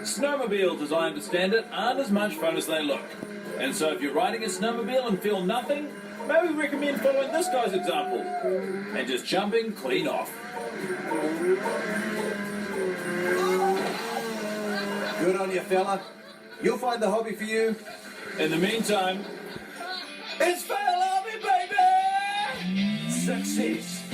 Snowmobiles, as I understand it, aren't as much fun as they look. And so if you're riding a snowmobile and feel nothing, maybe recommend following this guy's example and just jumping clean off. Good on you, fella. You'll find the hobby for you. In the meantime, it's Fail Army, baby! Success.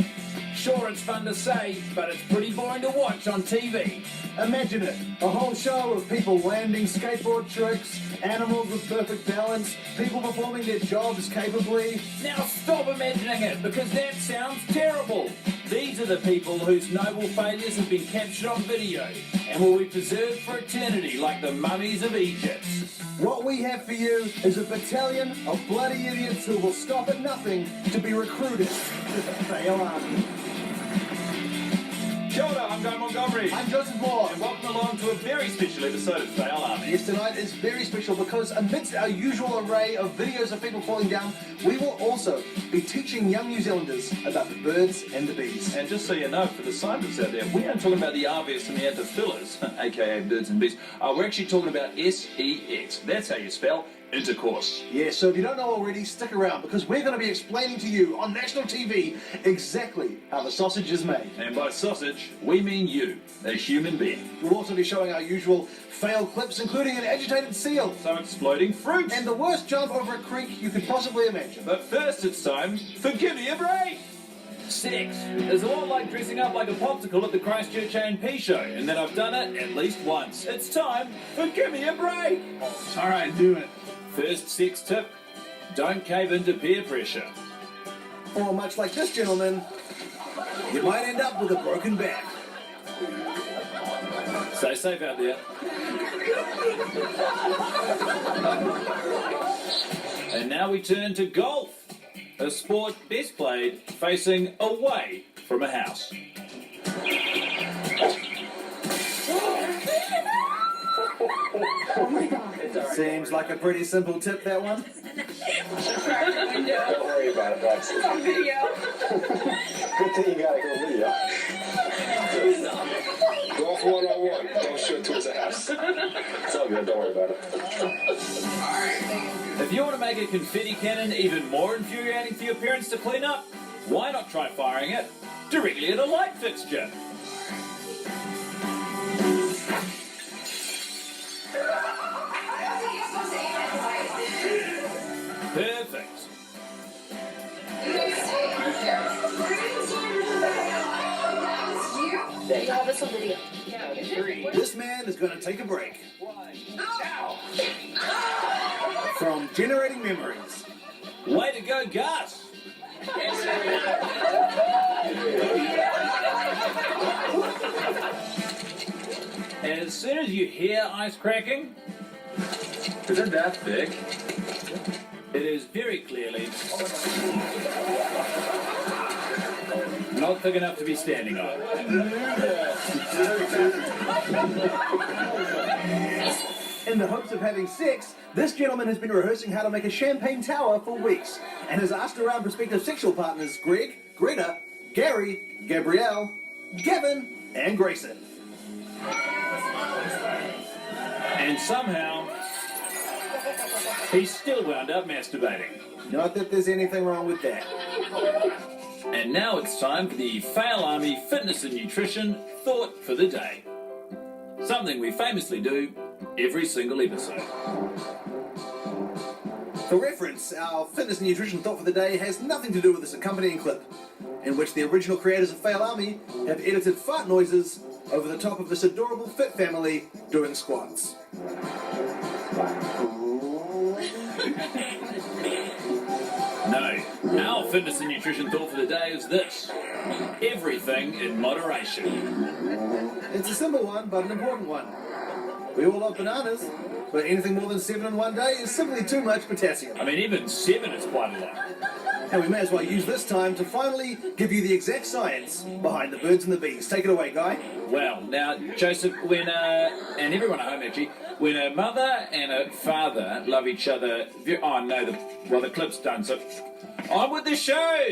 Sure, it's fun to say, but it's pretty boring to watch on TV. Imagine it, a whole show of people landing skateboard tricks, animals with perfect balance, people performing their jobs capably. Now stop imagining it, because that sounds terrible. These are the people whose noble failures have been captured on video and will be preserved for eternity like the mummies of Egypt. What we have for you is a battalion of bloody idiots who will stop at nothing to be recruited to the Fail Army. Kia ora, I'm Guy Montgomery. I'm Joseph Moore. And welcome along to a very special episode of Fail Army. Yes, tonight is very special because amidst our usual array of videos of people falling down, we will also be teaching young New Zealanders about the birds and the bees. And just so you know, for the scientists out there, we aren't talking about the RVS and the anthophyllars, aka birds and bees. We're actually talking about SEX. That's how you spell intercourse. Yeah, so if you don't know already, stick around because we're going to be explaining to you on national TV exactly how the sausage is made. And by sausage, we mean you, a human being. We'll also be showing our usual fail clips, including an agitated seal. Some exploding fruit. And the worst jump over a creek you could possibly imagine. But first it's time for Give Me a Break! Sex is a lot like dressing up like a popsicle at the Christchurch A&P show, and then I've done it at least once. It's time for Give Me a Break! Alright, do it. First sex tip, don't cave into peer pressure. Or much like this gentleman, you might end up with a broken back. Stay safe out there. And now we turn to golf, a sport best played facing away from a house. Oh my God. Seems like a pretty simple tip, that one. Don't worry about it, Lex. It's on video. Good thing you got a good video. Golf 101. Don't shoot towards the house. It's all good. Don't worry about it. If you want to make a confetti cannon even more infuriating for your parents to clean up, why not try firing it directly at a light fixture? Perfect. You have this on video. This man is going to take a break. From generating memories. Way to go, Gus! And as soon as you hear ice cracking, Is it that big? it is very clearly not thick enough to be standing on. In the hopes of having sex, this gentleman has been rehearsing how to make a champagne tower for weeks and has asked around prospective sexual partners Greg, Greta, Gary, Gabrielle, Gavin, and Grayson. And somehow, he still wound up masturbating. Not that there's anything wrong with that. And now it's time for the Fail Army Fitness and Nutrition Thought for the Day. Something we famously do every single episode. For reference, our fitness and nutrition thought for the day has nothing to do with this accompanying clip, in which the original creators of Fail Army have edited fart noises over the top of this adorable fit family doing squats. No, our fitness and nutrition thought for the day is this: everything in moderation. It's a simple one, but an important one. We all love bananas, but anything more than 7 in one day is simply too much potassium. I mean, even 7 is quite a lot. And we may as well use this time to finally give you the exact science behind the birds and the bees. Take it away, Guy. Well, now, Joseph, and everyone at home actually, when a mother and a father love each other, oh no, the clip's done, so on with the show!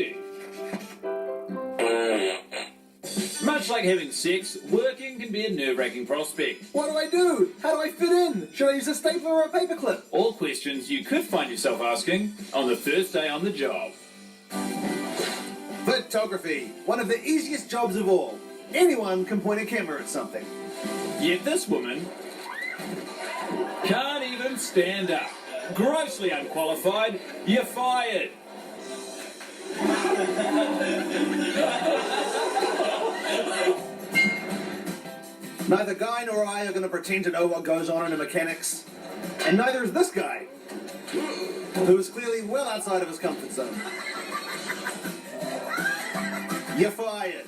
Much like having sex, working can be a nerve-wracking prospect. What do I do? How do I fit in? Should I use a stapler or a paperclip? All questions you could find yourself asking on the first day on the job. Photography, one of the easiest jobs of all. Anyone can point a camera at something. Yet this woman can't even stand up. Grossly unqualified. You're fired. Neither Guy nor I are going to pretend to know what goes on in a mechanics. And neither is this guy, who is clearly well outside of his comfort zone. You're fired.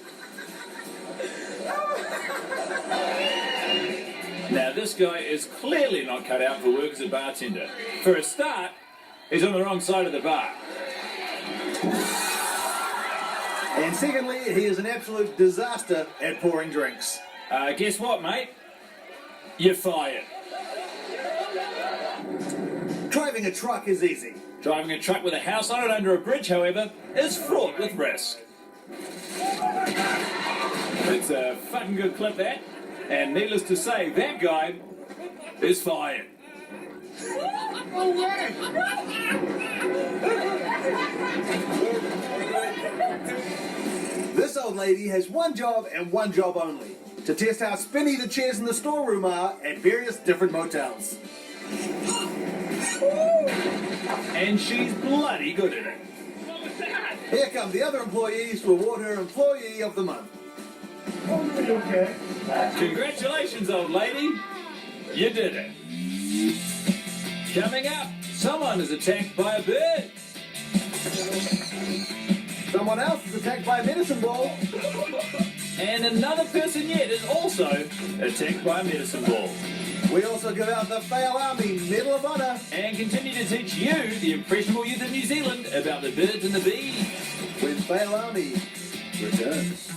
Now this guy is clearly not cut out for work as a bartender. For a start, he's on the wrong side of the bar. And secondly, he is an absolute disaster at pouring drinks. Guess what, mate? You're fired. Driving a truck is easy. Driving a truck with a house on it under a bridge, however, is fraught with risk. It's a fucking good clip, that. And needless to say, that guy is fired. This old lady has one job and one job only. To test how spinny the chairs in the storeroom are at various different motels. And she's bloody good at it. Here come the other employees to award her Employee of the Month. Okay. Congratulations, old lady. You did it. Coming up, someone is attacked by a bird. Someone else is attacked by a medicine ball. And another person yet is also attacked by a medicine ball. We also give out the Fail Army Medal of Honor. And continue to teach you, the impressionable youth of New Zealand, about the birds and the bees. When Fail Army returns.